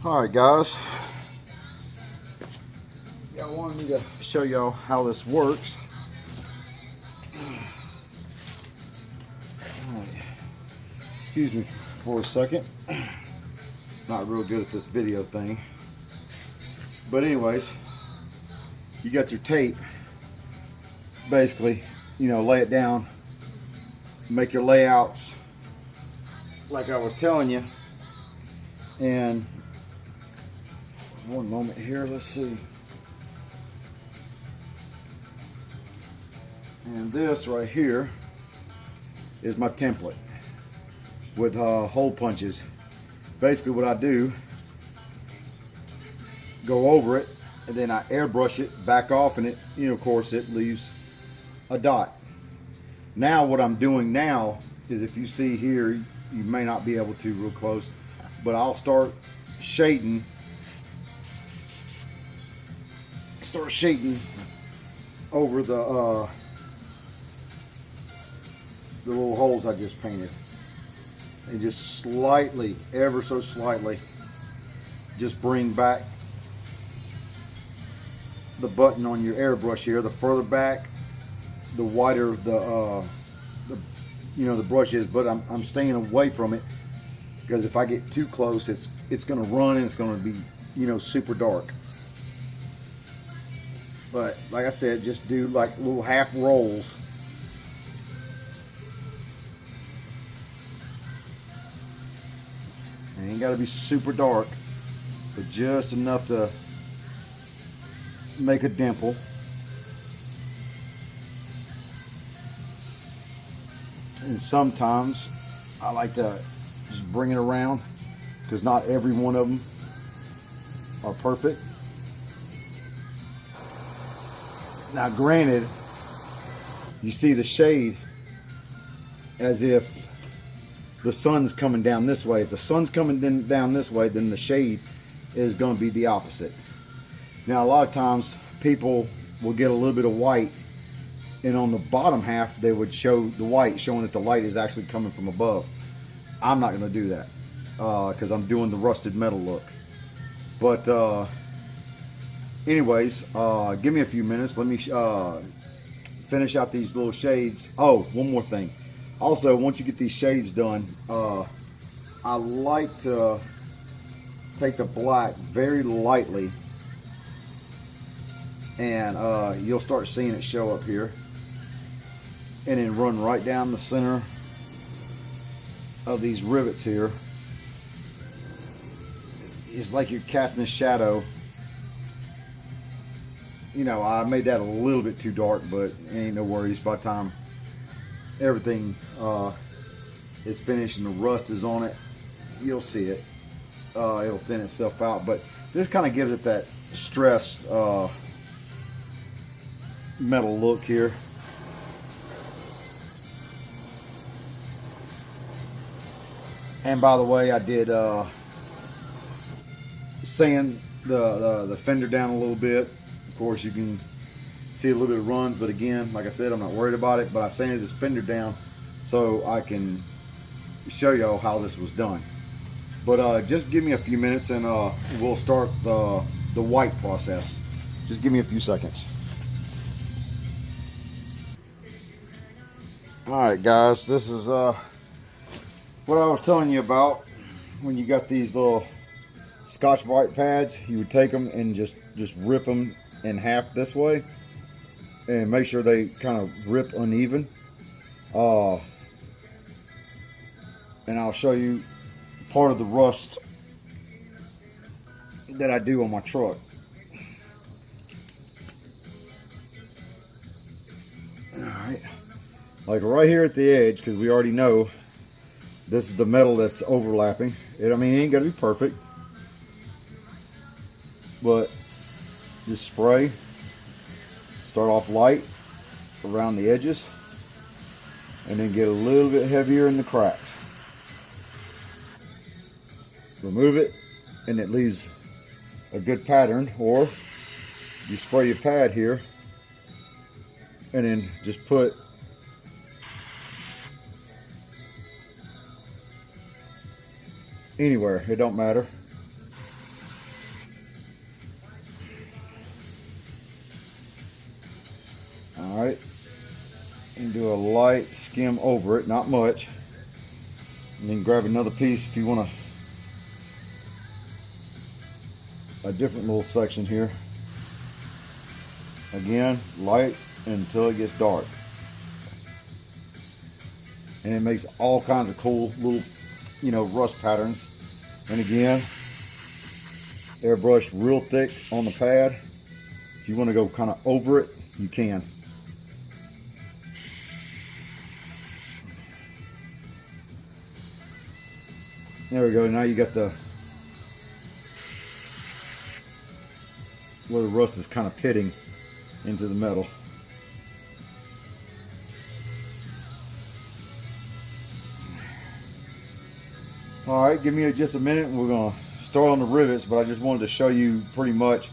Alright guys, y'all wanted me to show y'all how this works. Alright. Excuse me for a second, not real good at this video thing, but anyways, you got your tape. Basically, lay it down, make your layouts like I was telling you. And one moment here, let's see. And this right here is my template with hole punches. Basically what I do, go over it and then I airbrush it back off, and it, of course, it leaves a dot. Now what I'm doing now is, if you see here, you may not be able to real close, but I'll start shading over the little holes I just painted, and just slightly, ever so slightly, just bring back the button on your airbrush here. The further back, the wider the brush is, but I'm staying away from it, because if I get too close, it's going to run and it's going to be super dark. But like I said, just do like little half rolls. It ain't got to be super dark, but just enough to make a dimple. And sometimes I like to just bring it around, because not every one of them are perfect. Now granted, you see the shade as if the sun's coming down this way. If the sun's coming down this way, then the shade is going to be the opposite. Now a lot of times people will get a little bit of white, and on the bottom half they would show the white, showing that the light is actually coming from above. I'm not going to do that because I'm doing the rusted metal look. But anyways, give me a few minutes. Let me finish out these little shades. Oh, one more thing. Also, once you get these shades done, I like to take the black very lightly, and you'll start seeing it show up here, and then run right down the center of these rivets here. It's like you're casting a shadow. I made that a little bit too dark, but ain't no worries. By the time everything is finished and the rust is on it, you'll see it. It'll thin itself out, but this kind of gives it that stressed metal look here. And by the way, I did sand the fender down a little bit. Of course, you can see a little bit of runs, but again, like I said, I'm not worried about it. But I sanded this fender down so I can show y'all how this was done. But just give me a few minutes and we'll start the white process. Just give me a few seconds. Alright guys, this is what I was telling you about. When you got these little Scotch-Brite pads, you would take them and just rip them in half this way, and make sure they kind of rip uneven. And I'll show you part of the rust that I do on my truck. Alright, like right here at the edge, because we already know this is the metal that's overlapping. It ain't gonna be perfect, but just spray. Start off light around the edges, and then get a little bit heavier in the cracks. Remove it, and it leaves a good pattern. Or you spray your pad here, and then just put anywhere, it don't matter. and do a light skim over it, not much. And then grab another piece if you want a different little section here. Again, light until it gets dark. And it makes all kinds of cool little, you know, rust patterns. And again, airbrush real thick on the pad. If you want to go kind of over it, you can. There we go. Now you got the where the rust is kind of pitting into the metal. All right, give me just a minute and we're gonna start on the rivets, but I just wanted to show you pretty much,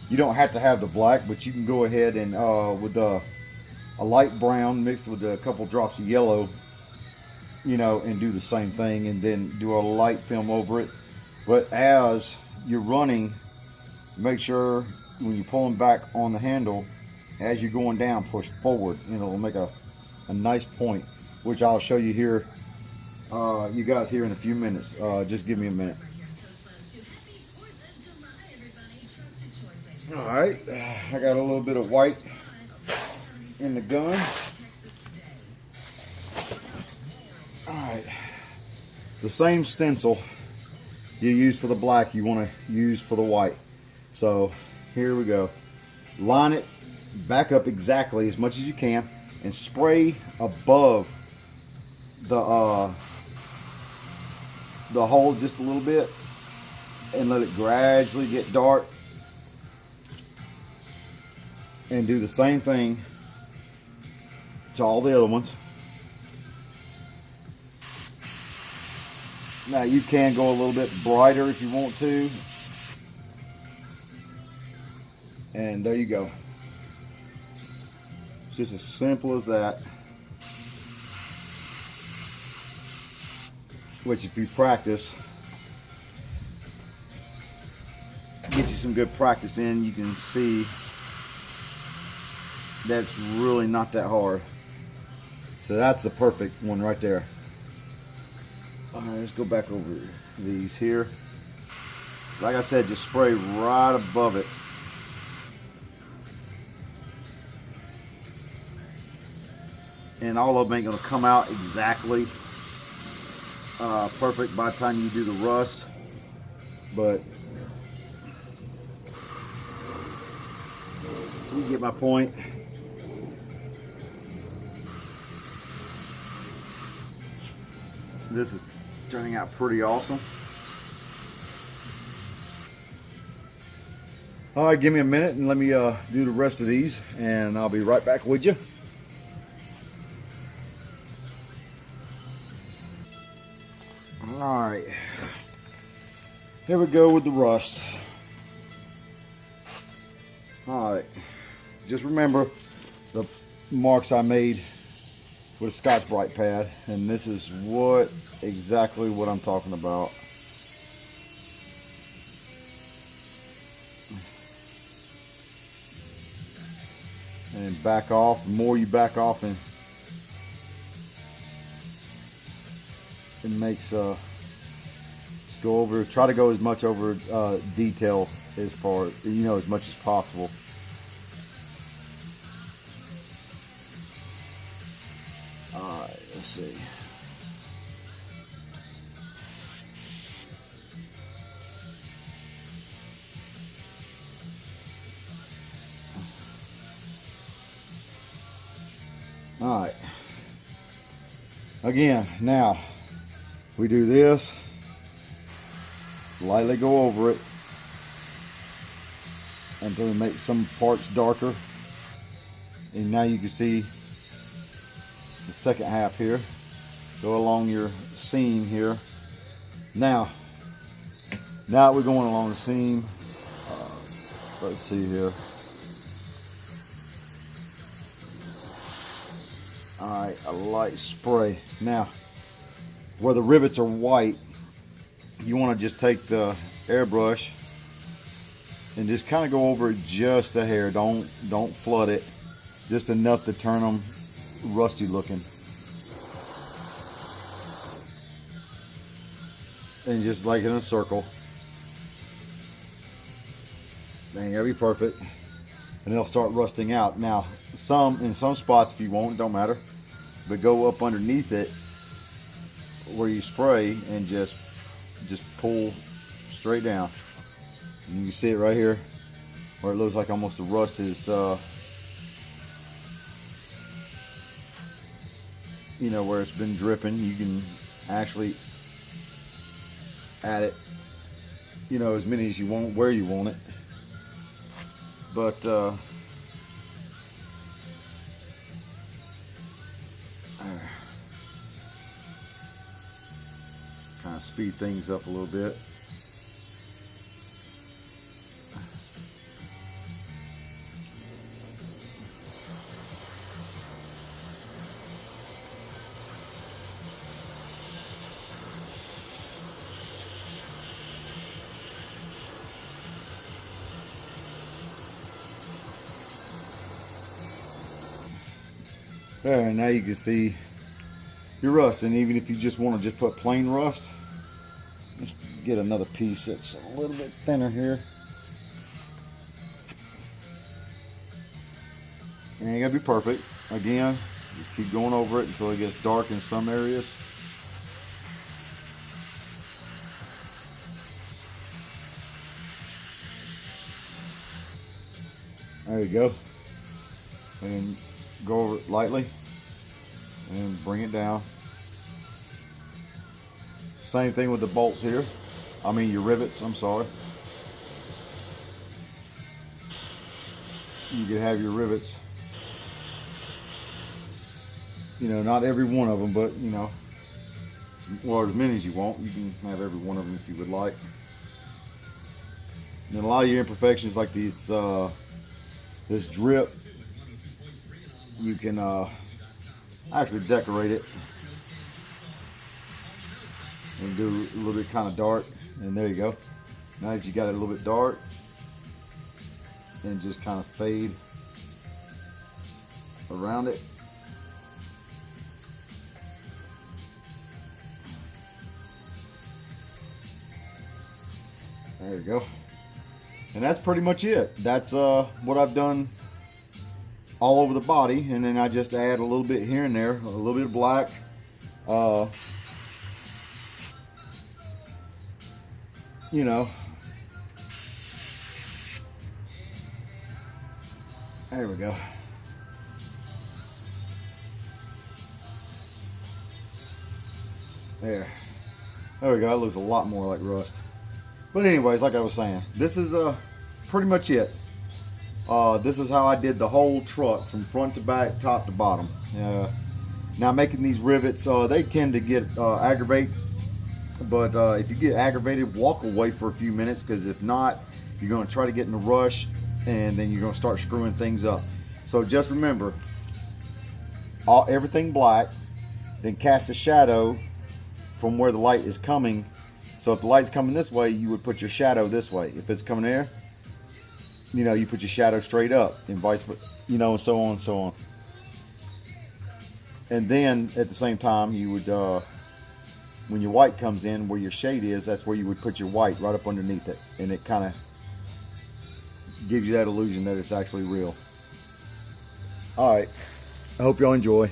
you don't have to have the black, but you can go ahead and with a light brown mixed with a couple drops of yellow, you know, and do the same thing, and then do a light film over it. But as you're running, make sure when you're pulling back on the handle, as you're going down, push forward, and it'll make a nice point, which I'll show you here, you guys here in a few minutes. Just give me a minute. All right, I got a little bit of white in the gun. All right, the same stencil you use for the black you want to use for the white. So here we go. Line it back up exactly as much as you can and spray above the hole just a little bit and let it gradually get dark. And do the same thing to all the other ones. Now you can go a little bit brighter if you want to. And there you go. It's just as simple as that. Which if you practice, get you some good practice in, you can see that's really not that hard. So that's the perfect one right there. All right, let's go back over these here. Like I said, just spray right above it. And all of them ain't gonna come out exactly perfect by the time you do the rust, but you get my point. This is turning out pretty awesome. All right, give me a minute and let me do the rest of these, and I'll be right back with you. All right, here we go with the rust. All right, just remember the marks I made with a Scotch-Brite pad, and this is exactly what I'm talking about. And back off. The more you back off, and it makes let's go over. Try to go as much over detail as far, you know, as much as possible. Alright, let's see. Alright. Again, now we do this. Lightly go over it until we make some parts darker. And now you can see the second half here. Go along your seam here. Now we're going along the seam. Let's see here. Alright, a light spray. Now, where the rivets are white, you want to just take the airbrush and just kind of go over it just a hair. Don't flood it. Just enough to turn them rusty looking. And just like in a circle. Then it'll be perfect. And they'll start rusting out. Now, in some spots, if you want, it don't matter. But go up underneath it where you spray and just pull straight down. And you can see it right here where it looks like almost the rust is, you know, where it's been dripping. You can actually add it, you know, as many as you want, where you want it. But kind of speed things up a little bit. There, and now you can see your rust. And even if you just want to just put plain rust, just get another piece that's a little bit thinner here. And ain't gonna be perfect. Again, just keep going over it until it gets dark in some areas. There you go. And go over it lightly and bring it down. Same thing with the bolts here. I mean your rivets, I'm sorry. You could have your rivets, you know, not every one of them, but you know, or as many as you want. You can have every one of them if you would like. And a lot of your imperfections like these, this drip, you can actually decorate it and do a little bit kind of dark. And there you go. Now that you got it a little bit dark, and just kind of fade around it. There you go. And that's pretty much it. That's what I've done all over the body, and then I just add a little bit here and there, a little bit of black, you know, there we go. There we go. That looks a lot more like rust. But anyways, like I was saying, this is pretty much it. This is how I did the whole truck from front to back, top to bottom. Now making these rivets, they tend to get aggravated, but if you get aggravated, walk away for a few minutes, because if not, you're going to try to get in a rush, and then you're going to start screwing things up. So just remember, everything black, then cast a shadow from where the light is coming. So if the light's coming this way, you would put your shadow this way. If it's coming there, you know, you put your shadow straight up, and vice versa, you know, and so on and so on. And then at the same time, you would, when your white comes in, where your shade is, that's where you would put your white right up underneath it, and it kind of gives you that illusion that it's actually real. All right, I hope y'all enjoy.